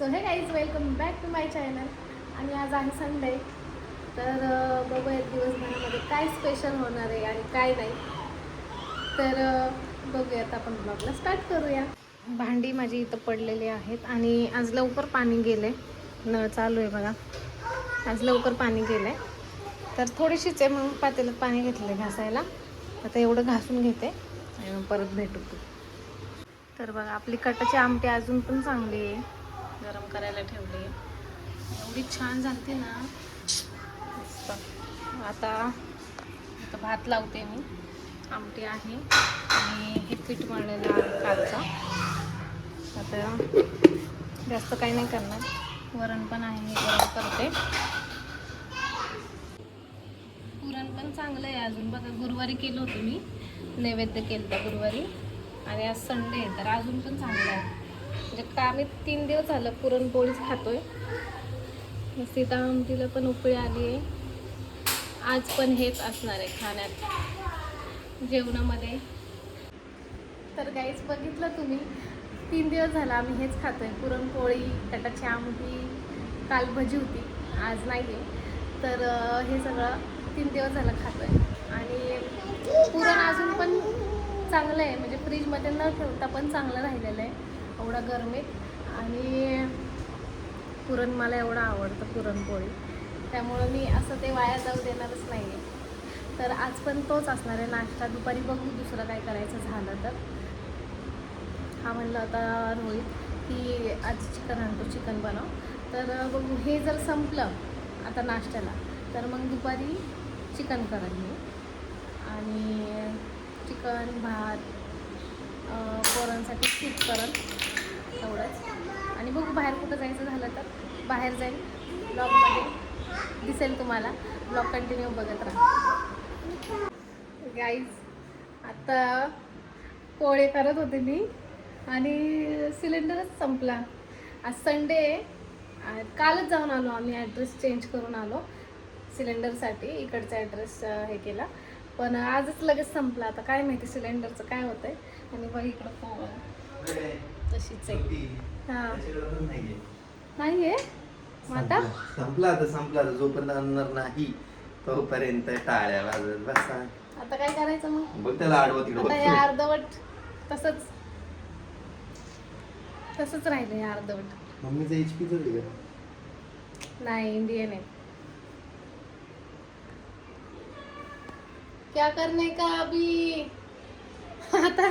So hey guys welcome back to my channel. आणि आज आहे संडे, तर बघूया दिवसभरामध्ये काय स्पेशल होणार आहे आणि काय नाही. तर बघूयात, आपण ब्लॉगला स्टार्ट करूया. भांडी माझी इथं पडलेली आहेत आणि आज लवकर पाणी गेले, नळ चालू आहे बघा. आज लवकर पाणी गेले तर थोडीशीच आहे म्हणून पातेल्यात पाणी घेतलं घासायला. आता एवढं घासून घेते आणि मग परत भेटू. तर बघा, आपली कटाची आमटी अजून पण चांगली आहे, गरम करायला ठेवली आहे. एवढी छान झाली ना मस्त. आता भात लावते मी. आमटी आहे आणि हे पीठ मळलेलं आहे कालचा. आता जास्त काही नाही करणार, वरण पण आहे हे गरम करते. पुरण पण चांगलं आहे अजून बघा. गुरुवारी केलं होतं मी, नैवेद्य केलं होतं गुरुवारी आणि आज संडे आहे तर अजून पण चांगलं आहे. म्हणजे का आम्ही 3 दिवस झालं पुरणपोळीच खातोय. सीता आमटीला पण उकळी आली आहे. आज पण हेच असणार आहे खाण्यात, जेवणामध्ये. तर गाईज बघितलं तुम्ही, 3 दिवस झालं आम्ही हेच खातोय, पुरणपोळी, कटाची आमटी. काल भजी होती, आज नाही आहे. तर हे सगळं 3 दिवस झालं खातोय. आणि पुरण अजून पण चांगलं आहे, म्हणजे फ्रीजमध्ये न ठेवता पण चांगलं राहिलेलं आहे एवढा गरमीत. आणि पुरण मला एवढं आवडतं, पुरणपोळी, त्यामुळं मी असं ते वाया जाऊ देणारच नाही आहे. तर आज पण तोच असणार आहे नाश्ता. दुपारी बघू दुसरं काय करायचं झालं तर. हा म्हणलं होता रोहित की आज चिकन आणतो, चिकन बनव. तर बघू, हे जर संपलं आता नाश्त्याला तर मग दुपारी चिकन करेन मी. आणि चिकन, भात, पोरांसाठी सूप करेन, एवढंच. आणि बघू बाहेर कुठं जायचं झालं तर बाहेर जाईल. ब्लॉगमध्ये दिसेल तुम्हाला, ब्लॉग कंटिन्यू बघत राहा. गाईज, आता पोळे करत होते मी आणि सिलेंडरच संपला. आज संडे आहे, कालच जाऊन आलो आम्ही, ॲड्रेस चेंज करून आलो सिलेंडरसाठी. इकडचा ॲड्रेस हे केला, पण आजच लगेच संपला. आता काय माहिती सिलेंडरचं काय होतं आहे. आणि बघ इकडं पोळं तशीच आहे. हां, नाही आहे आता. संपला तर जोपर्यंत आणणार नाही तोपर्यंत टाळ्या वाजत बसा. आता काय करायचं मग? बघ त्याला आडवं तिकडं. आता हे अर्धवट तसंच राहिलं हे अर्धवट. मम्मीचं HP च नाही, इंडियन आहे. क्या करने का अभी. आता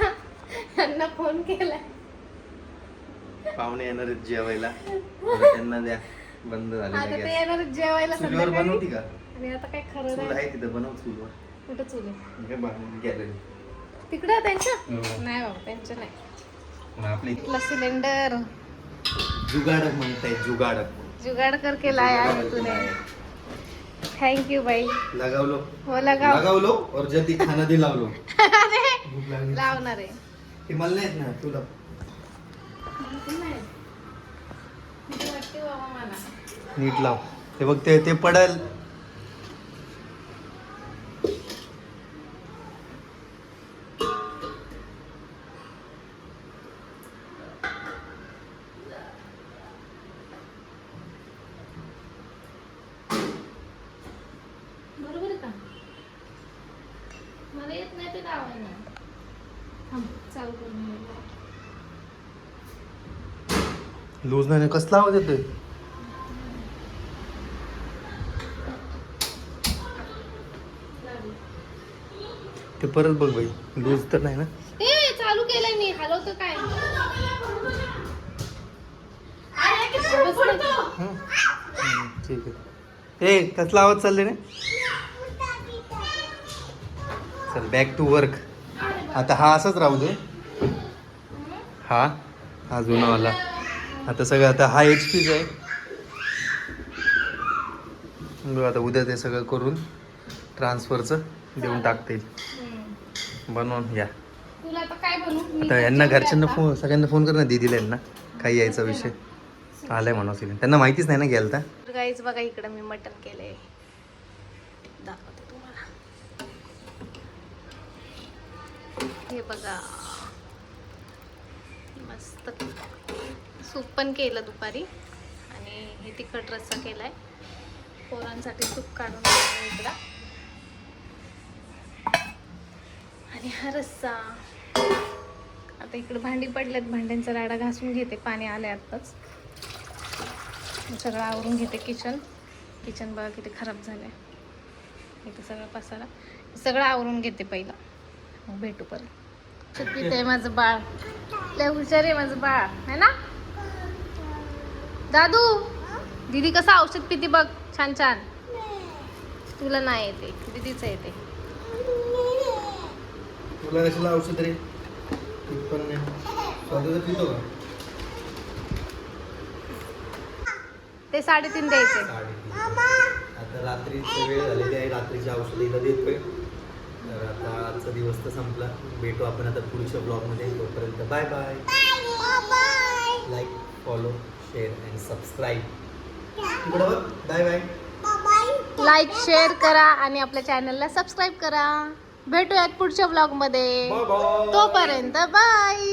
यांना फोन केलाय, पाहुणे येणार आहेत जेवायला, आता त्यांना द्या. बंद झाले. आता ते येणार जेवायला चुलीवर संध्याकाळी. बनवती का? आणि आता काय खरं चूल नाही. आहे तिथं, बनव चूलवर. कुठं चुले? गॅलरी तिकडं त्यांच्या नाही बाबा, त्यांच्या नाही. आपली सिलेंडर जुगाड म्हणताय, जुगाड़ करके लाया है तूने. थैंक यू भाई. लगावलो हो लगाव. और जल्दी खाना दिलावलो. लावणार आहे. ते मला नाही येत ना, तुला वाटते बाबा मला. नीट लाव. ते बघ, ते पडल. बरोबर आहे का? मला येत नाही ते लावायला. चालू करून लूज नाही, कसला आवाज येतोय? ते परत बघ बाई, लूज तर नाही ना? ए चालू केलंय मी, हलवतो काय? ठीक आहे. ए, कसला आवाज चालले रे? चल, बॅक टू वर्क. आता हा असाच राहू दे. हा जुनावाला. आता सगळं, आता हा HP चा आहे. आता उद्या ते सगळं करून ट्रान्सफरचं देऊन टाकता येईल. बनवून या. तुला आता काय बनवू? आता यांना घरच्यांना फोन, सगळ्यांना फोन कर ना, दीदीला यांना काही यायचा विषय आलाय म्हणा. त्यांना माहितीच नाही ना गेलता. गाईज बघा, इकडं मी मटण केलंय, दाखवते तुम्हाला. हे बघा, मस्त सूप पण केलं दुपारी आणि हे तिखट रस्सा केलाय. पोरांसाठी सूप काढून ठेवलं इकडं आणि हा रस्सा. आता इकडे भांडी पडल्यात, भांड्यांचा राडा घासून घेते, पाणी आले आत्ताच. सगळं आवरून घेते. किचन बघा किती खराब झालंय. इथं सगळं पसारा, सगळं आवरून घेते पहिला, मग भेटू परत. चुकीत आहे माझं बाळ, लय हुशार आहे माझं बाळ, है ना दादू? दीदी कसं औषध पिते बघ, छान छान. तुला नाही येते, दीदीचं येते. तुला कशाला औषध रे? पण नाही स्वतःच पितो का? ते 3.5 द्यायचे. आता रात्रीची वेळ झालेली आहे, रात्रीची औषध इथं देतोय. तर आता आजचा दिवस तर संपला. भेटू आपण आता पुढच्या ब्लॉगमध्ये. तोपर्यंत bye bye. Like, follow, share and subscribe. इकडं बघ, बाय बाय. लाईक शेअर करा आणि आपल्या चॅनलला सबस्क्राईब करा. भेटूयात पुढच्या ब्लॉगमध्ये. तोपर्यंत बाय.